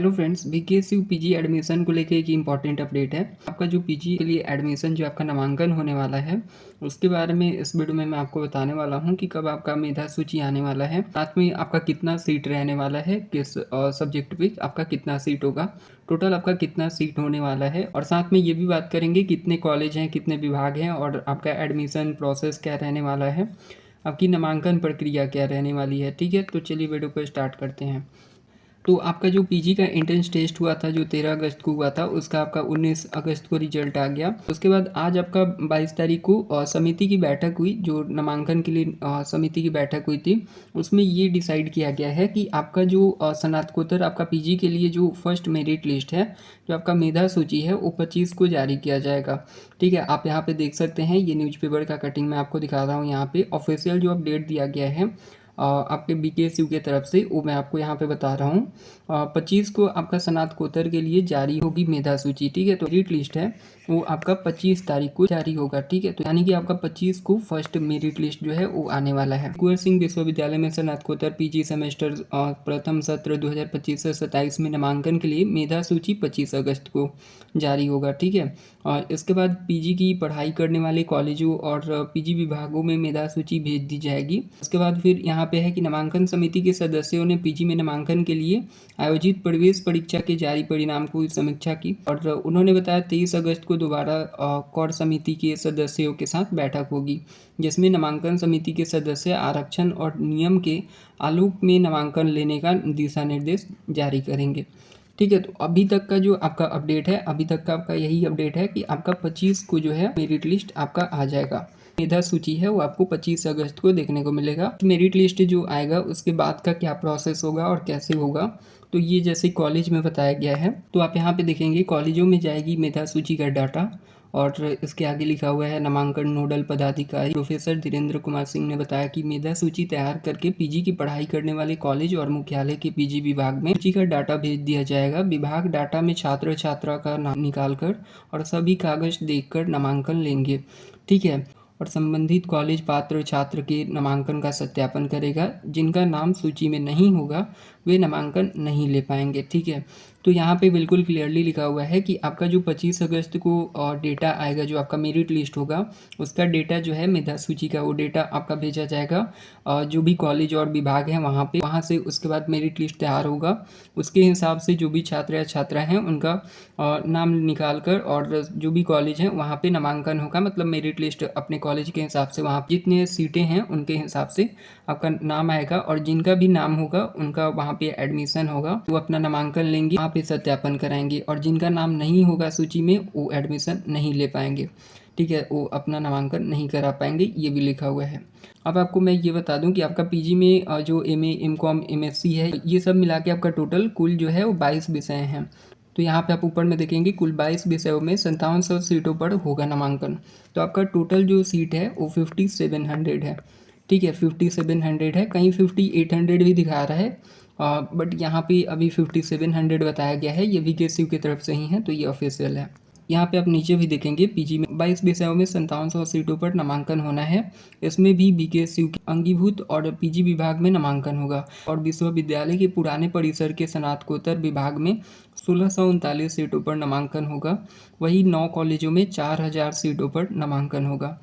Hello friends, बीकेएसयू PG admission को लेके एक इम्पॉर्टेंट अपडेट है। आपका जो पीजी के लिए एडमिशन जो आपका नामांकन होने वाला है उसके बारे में इस वीडियो में मैं आपको बताने वाला हूं कि कब आपका मेधा सूची आने वाला है, साथ में आपका कितना सीट रहने वाला है, किस सब्जेक्ट पे आपका कितना सीट होगा, टोटल आपका कितना सीट होने वाला है, और साथ में ये भी बात करेंगे कितने कॉलेज हैं, कितने विभाग हैं और आपका एडमिशन प्रोसेस क्या रहने वाला है, आपकी नामांकन प्रक्रिया क्या रहने वाली है। ठीक है, तो चलिए वीडियो को स्टार्ट करते हैं। तो आपका जो पीजी का एंट्रेंस टेस्ट हुआ था जो 13 अगस्त को हुआ था, उसका आपका 19 अगस्त को रिजल्ट आ गया। उसके बाद आज आपका 22 तारीख को समिति की बैठक हुई, जो नामांकन के लिए समिति की बैठक हुई थी। उसमें ये डिसाइड किया गया है कि आपका जो स्नातकोत्तर आपका पीजी के लिए जो फर्स्ट मेरिट लिस्ट है, जो आपका मेधा सूची है, वो 25 को जारी किया जाएगा। ठीक है, आप यहाँ पे देख सकते हैं, ये न्यूज़पेपर का कटिंग मैं आपको दिखा रहा हूँ। यहाँ पे ऑफिशियल जो अपडेट दिया गया है आपके बीकेएसयू की तरफ से, वो मैं आपको यहाँ पे बता रहा हूँ। 25 को आपका स्नातकोत्तर के लिए जारी होगी मेधा सूची। ठीक है, तो मेरिट लिस्ट है वो आपका 25 तारीख को जारी होगा। ठीक है, तो यानी कि आपका 25 को फर्स्ट मेरिट लिस्ट जो है वो आने वाला है। कुंवर सिंह विश्वविद्यालय में स्नातकोत्तर पीजी सेमेस्टर प्रथम सत्र 2025 से 27 में नामांकन के लिए मेधा सूची 25 अगस्त को जारी होगा। ठीक है, और इसके बाद पीजी की पढ़ाई करने वाले कॉलेजों और पीजी विभागों में मेधा सूची भेज दी जाएगी। उसके बाद फिर यहाँ पे है कि नामांकन समिति के सदस्यों ने पीजी में नामांकन के लिए आयोजित प्रवेश परीक्षा के जारी परिणाम की समीक्षा की, और उन्होंने बताया 23 अगस्त को दोबारा कोर समिति के सदस्यों के साथ बैठक होगी, जिसमें नामांकन समिति के सदस्य आरक्षण और नियम के आलोक में नामांकन लेने का दिशा निर्देश जारी करेंगे। ठीक है, तो अभी तक का जो आपका अपडेट है, अभी तक का आपका यही अपडेट है कि आपका 25 को जो है मेरिट लिस्ट आपका आ जाएगा। मेधा सूची है वो आपको 25 अगस्त को देखने को मिलेगा। मेरिट लिस्ट जो आएगा उसके बाद का क्या प्रोसेस होगा और कैसे होगा, तो ये जैसे कॉलेज में बताया गया है, तो आप यहाँ पे देखेंगे कॉलेजों में जाएगी मेधा सूची का डाटा, और इसके आगे लिखा हुआ है नामांकन नोडल पदाधिकारी प्रोफेसर धीरेन्द्र कुमार सिंह ने बताया कि मेधा सूची तैयार करके पीजी की पढ़ाई करने वाले कॉलेज और मुख्यालय के पीजी विभाग में सूची का डाटा भेज दिया जाएगा। विभाग डाटा में छात्र छात्रा का नाम निकालकर और सभी कागज देखकर नामांकन लेंगे। ठीक है, और संबंधित कॉलेज पात्र छात्र के नामांकन का सत्यापन करेगा। जिनका नाम सूची में नहीं होगा वे नामांकन नहीं ले पाएंगे। ठीक है, तो यहाँ पे बिल्कुल क्लियरली लिखा हुआ है कि आपका जो 25 अगस्त को डेटा आएगा, जो आपका मेरिट लिस्ट होगा, उसका डेटा जो है मेधा सूची का, वो डेटा आपका भेजा जाएगा जो भी कॉलेज और विभाग हैं वहाँ पे। वहाँ से उसके बाद मेरिट लिस्ट तैयार होगा, उसके हिसाब से जो भी छात्र या छात्रा हैं उनका नाम निकाल कर और जो भी कॉलेज हैं वहाँ पे नामांकन होगा। मतलब मेरिट लिस्ट अपने कॉलेज के हिसाब से, वहाँ जितने सीटें हैं उनके हिसाब से आपका नाम आएगा, और जिनका भी नाम होगा उनका वहाँ पे एडमिशन होगा, वो अपना नामांकन लेंगे, वहाँ पे सत्यापन कराएंगे, और जिनका नाम नहीं होगा सूची में वो एडमिशन नहीं ले पाएंगे। ठीक है, वो अपना नामांकन नहीं करा पाएंगे, ये भी लिखा हुआ है। अब आपको मैं ये बता दूं कि आपका पीजी में जो एमए, एमकॉम, एमएससी है, ये सब मिला के आपका टोटल कुल जो है वो 22 विषय हैं। तो यहाँ पे आप ऊपर में देखेंगे कुल 22 विषयों में 5700 सीटों पर होगा नामांकन। तो आपका टोटल जो सीट है वो 5700 है। ठीक है, 5700 है, कहीं 5800 भी दिखा रहा है, बट यहाँ पे अभी 5700 बताया गया है। ये बीकेएसयू की तरफ से ही है, तो ये ऑफिशियल है। यहाँ पे आप नीचे भी देखेंगे पीजी में 22 विषयों में 5700 सीटों पर नामांकन होना है। इसमें भी बीकेएसयू के अंगीभूत और पीजी विभाग में नामांकन होगा, और विश्वविद्यालय के पुराने परिसर के स्नातकोत्तर विभाग में 1639 सीटों पर नामांकन होगा। वही 9 कॉलेजों में 4000 सीटों पर नामांकन होगा।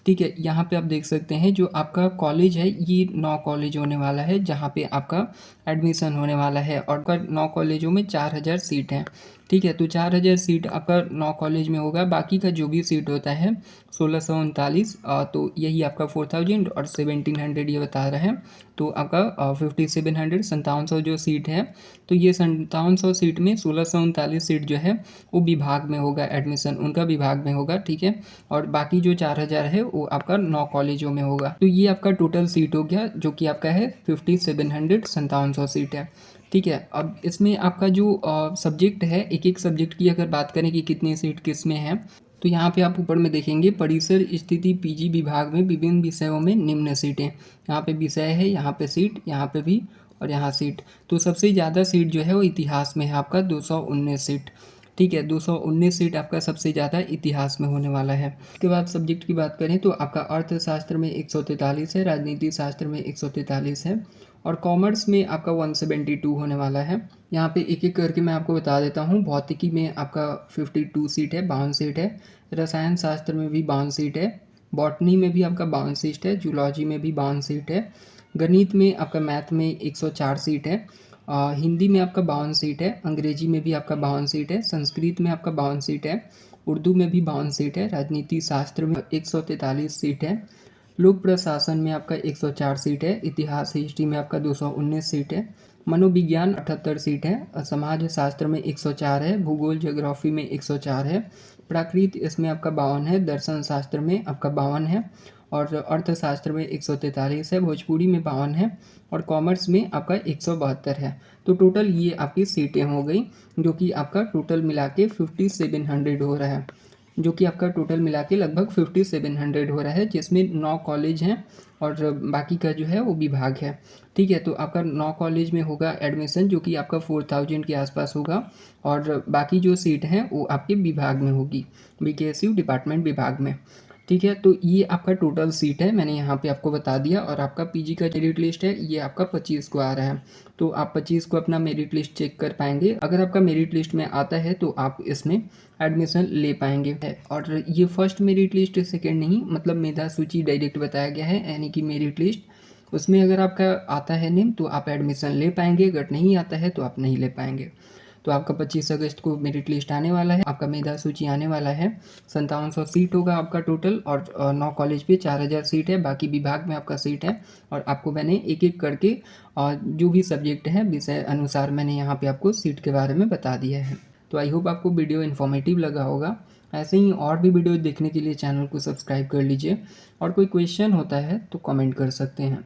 ठीक है, यहाँ पे आप देख सकते हैं जो आपका कॉलेज है, ये 9 कॉलेज होने वाला है जहाँ पे आपका एडमिशन होने वाला है, और 9 कॉलेजों में 4000 सीट हैं। ठीक है, तो 4000 सीट आपका 9 कॉलेज में होगा। बाकी का जो भी सीट होता है 1639, तो यही आपका 4000 और 1700 ये बता रहा है। तो आपका 5700 5700 जो सीट है, तो ये 5700 सीट में 1639 सीट जो है वो विभाग में होगा, एडमिशन उनका विभाग में होगा। ठीक है, और बाकी जो 4000 है वो आपका 9 कॉलेजों में होगा। तो ये आपका टोटल सीट हो गया, जो कि आपका है 5700 5700 सीट है। ठीक है, अब इसमें आपका जो सब्जेक्ट है, एक एक सब्जेक्ट की अगर बात करें कि कितनी सीट किस में है, तो यहाँ पे आप ऊपर में देखेंगे परिसर स्थिति पीजी विभाग में विभिन्न विषयों में निम्न सीटें। यहाँ पे विषय है, यहाँ पे सीट, यहाँ पे भी, और यहाँ सीट। तो सबसे ज़्यादा सीट जो है वो इतिहास में है आपका 219 सीट। ठीक है, 219 सीट आपका सबसे ज़्यादा इतिहास में होने वाला है। उसके बाद सब्जेक्ट की बात करें तो आपका अर्थशास्त्र में 143 है, राजनीति शास्त्र में 143 है और कॉमर्स में आपका 172 होने वाला है। यहाँ पे एक-एक करके मैं आपको बता देता हूँ। भौतिकी में आपका 52 सीट है, 52 सीट है। रसायन शास्त्र में भी 52 सीट है। बॉटनी में भी आपका 52 सीट है। जूलॉजी में भी 52 सीट है। गणित में आपका मैथ में 104 सीट है। हिंदी में आपका 52 सीट है। अंग्रेजी में भी आपका 52 सीट है। संस्कृत में आपका 52 सीट है। उर्दू में भी 52 सीट है। राजनीति शास्त्र में 143 सीट है। लोक प्रशासन में आपका 104 सीट है। इतिहास हिस्ट्री में आपका 219 सीट है। मनोविज्ञान 78 सीट है। समाज शास्त्र में 104 है। भूगोल ज्योग्राफी में 104 है। प्राकृत इसमें आपका 52 है। दर्शन शास्त्र में आपका 52 है और अर्थशास्त्र में 143 है। भोजपुरी में 52 है और कॉमर्स में आपका 172 है। तो टोटल ये आपकी सीटें हो गई, जो कि आपका टोटल मिला के 5700 हो रहा है, जो कि आपका टोटल मिला के लगभग 5700 हो रहा है, जिसमें 9 कॉलेज हैं और बाकी का जो है वो विभाग है। ठीक है, तो आपका 9 कॉलेज में होगा एडमिशन, जो कि आपका 4000 के आसपास होगा और बाकी जो सीट हैं वो आपके विभाग में होगी, बीकेएसयू डिपार्टमेंट विभाग में। ठीक है, तो ये आपका टोटल सीट है, मैंने यहाँ पे आपको बता दिया। और आपका पीजी का मेरिट लिस्ट है, ये आपका 25 को आ रहा है, तो आप 25 को अपना मेरिट लिस्ट चेक कर पाएंगे। अगर आपका मेरिट लिस्ट में आता है तो आप इसमें एडमिशन ले पाएंगे। और ये फर्स्ट मेरिट लिस्ट, सेकेंड नहीं, मतलब मेधा सूची डायरेक्ट बताया गया है, यानी कि मेरिट लिस्ट, उसमें अगर आपका आता है नेम तो आप एडमिशन ले पाएंगे, अगर नहीं आता है तो आप नहीं ले पाएंगे। तो आपका 25 अगस्त को मेरिट लिस्ट आने वाला है, आपका मेधा सूची आने वाला है। 5700 सीट होगा आपका टोटल और 9 कॉलेज पे 4000 सीट है, बाकी विभाग में आपका सीट है। और आपको मैंने एक एक करके जो भी सब्जेक्ट है विषय अनुसार मैंने यहाँ पे आपको सीट के बारे में बता दिया है। तो आई होप आपको वीडियो इन्फॉर्मेटिव लगा होगा। ऐसे ही और भी वीडियो देखने के लिए चैनल को सब्सक्राइब कर लीजिए और कोई क्वेश्चन होता है तो कमेंट कर सकते हैं।